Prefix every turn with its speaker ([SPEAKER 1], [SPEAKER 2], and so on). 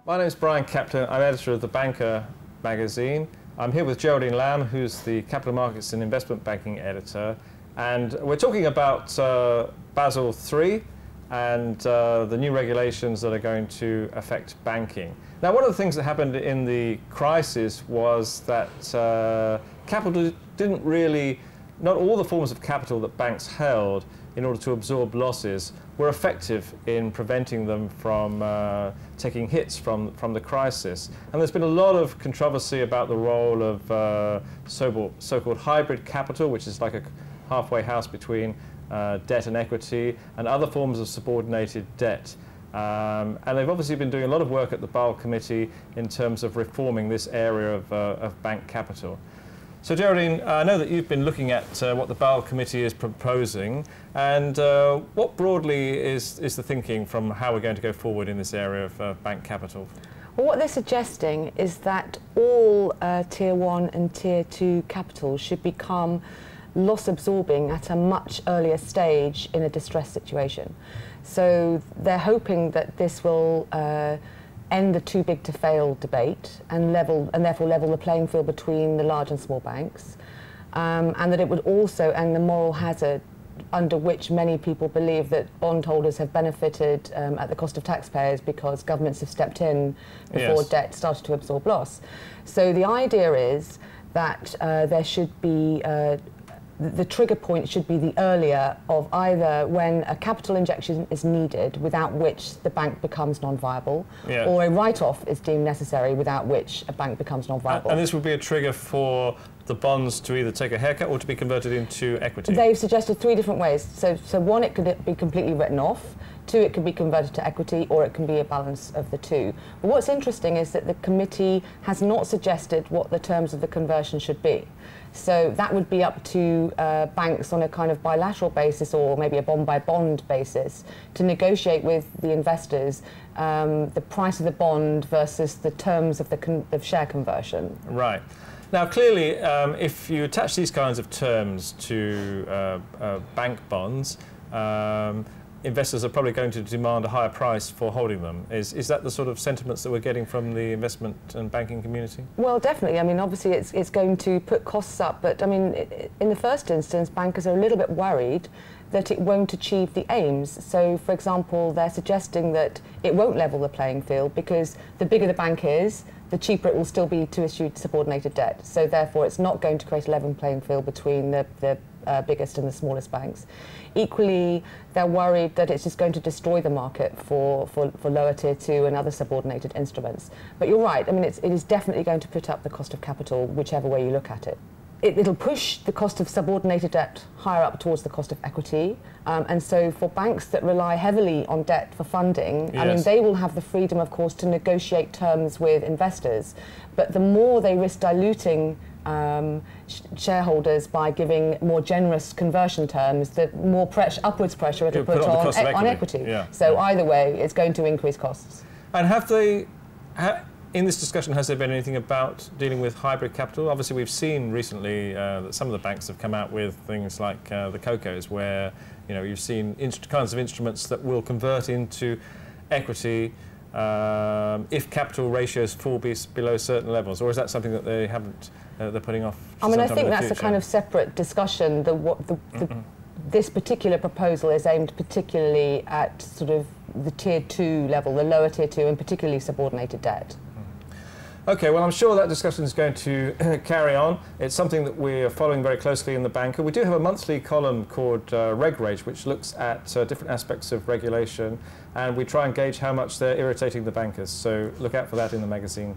[SPEAKER 1] My name is Brian Captain. I'm editor of The Banker magazine. I'm here with Geraldine Lamb, who's the capital markets and investment banking editor. And we're talking about Basel III and the new regulations that are going to affect banking. Now, one of the things that happened in the crisis was that capital didn't really, not all the forms of capital that banks held in order to absorb losses were effective in preventing them from taking hits from the crisis. And there's been a lot of controversy about the role of so-called hybrid capital, which is like a halfway house between debt and equity, and other forms of subordinated debt. And they've obviously been doing a lot of work at the Basel Committee in terms of reforming this area of bank capital. So Geraldine, I know that you've been looking at what the Basel Committee is proposing, and what broadly is the thinking from how we're going to go forward in this area of bank capital?
[SPEAKER 2] Well, what they're suggesting is that all Tier 1 and Tier 2 capital should become loss absorbing at a much earlier stage in a distress situation. So they're hoping that this will end the too big to fail debate and therefore level the playing field between the large and small banks, and that it would also end the moral hazard under which many people believe that bondholders have benefited at the cost of taxpayers because governments have stepped in before
[SPEAKER 1] Yes.
[SPEAKER 2] debt started to absorb loss. So the idea is that there should be the trigger point should be the earlier of either when a capital injection is needed, without which the bank becomes non-viable,
[SPEAKER 1] Yeah.
[SPEAKER 2] or a write-off is deemed necessary, without which a bank becomes non-viable.
[SPEAKER 1] And this would be a trigger for the bonds to either take a haircut or to be converted into equity?
[SPEAKER 2] They've suggested three different ways. So one, it could be completely written off. Two, it can be converted to equity, or it can be a balance of the two. But what's interesting is that the committee has not suggested what the terms of the conversion should be. So that would be up to banks on a kind of bilateral basis, or maybe a bond-by-bond basis, to negotiate with the investors the price of the bond versus the terms of the share conversion.
[SPEAKER 1] Right. Now, clearly, if you attach these kinds of terms to bank bonds, investors are probably going to demand a higher price for holding them. Is that the sort of sentiments that we're getting from the investment and banking community?
[SPEAKER 2] Well, definitely. I mean, obviously it's going to put costs up, but I mean, in the first instance, bankers are a little bit worried that it won't achieve the aims. So, for example, they're suggesting that it won't level the playing field because the bigger the bank is, the cheaper it will still be to issue subordinated debt. So therefore, it's not going to create a level playing field between the biggest and the smallest banks. Equally, they're worried that it's just going to destroy the market for lower tier 2 and other subordinated instruments. But you're right, I mean, it is definitely going to put up the cost of capital, whichever way you look at it. It'll push the cost of subordinated debt higher up towards the cost of equity. And so for banks that rely heavily on debt for funding,
[SPEAKER 1] Yes.
[SPEAKER 2] I mean, they will have the freedom, of course, to negotiate terms with investors. But the more they risk diluting shareholders by giving more generous conversion terms, the more upwards pressure it'll put on equity.
[SPEAKER 1] Yeah.
[SPEAKER 2] So either way, it's going to increase costs.
[SPEAKER 1] And in this discussion, has there been anything about dealing with hybrid capital? Obviously, we've seen recently that some of the banks have come out with things like the COCOs, where you've seen kinds of instruments that will convert into equity if capital ratios fall below certain levels, or is that something that they haven't? They're putting off.
[SPEAKER 2] I mean, I think that's a kind of separate discussion. This particular proposal is aimed particularly at sort of the tier 2 level, the lower tier 2, and particularly subordinated debt.
[SPEAKER 1] Okay, well, I'm sure that discussion is going to carry on. It's something that we're following very closely in The Banker. We do have a monthly column called Reg Rage, which looks at different aspects of regulation, and we try and gauge how much they're irritating the bankers. So look out for that in the magazine.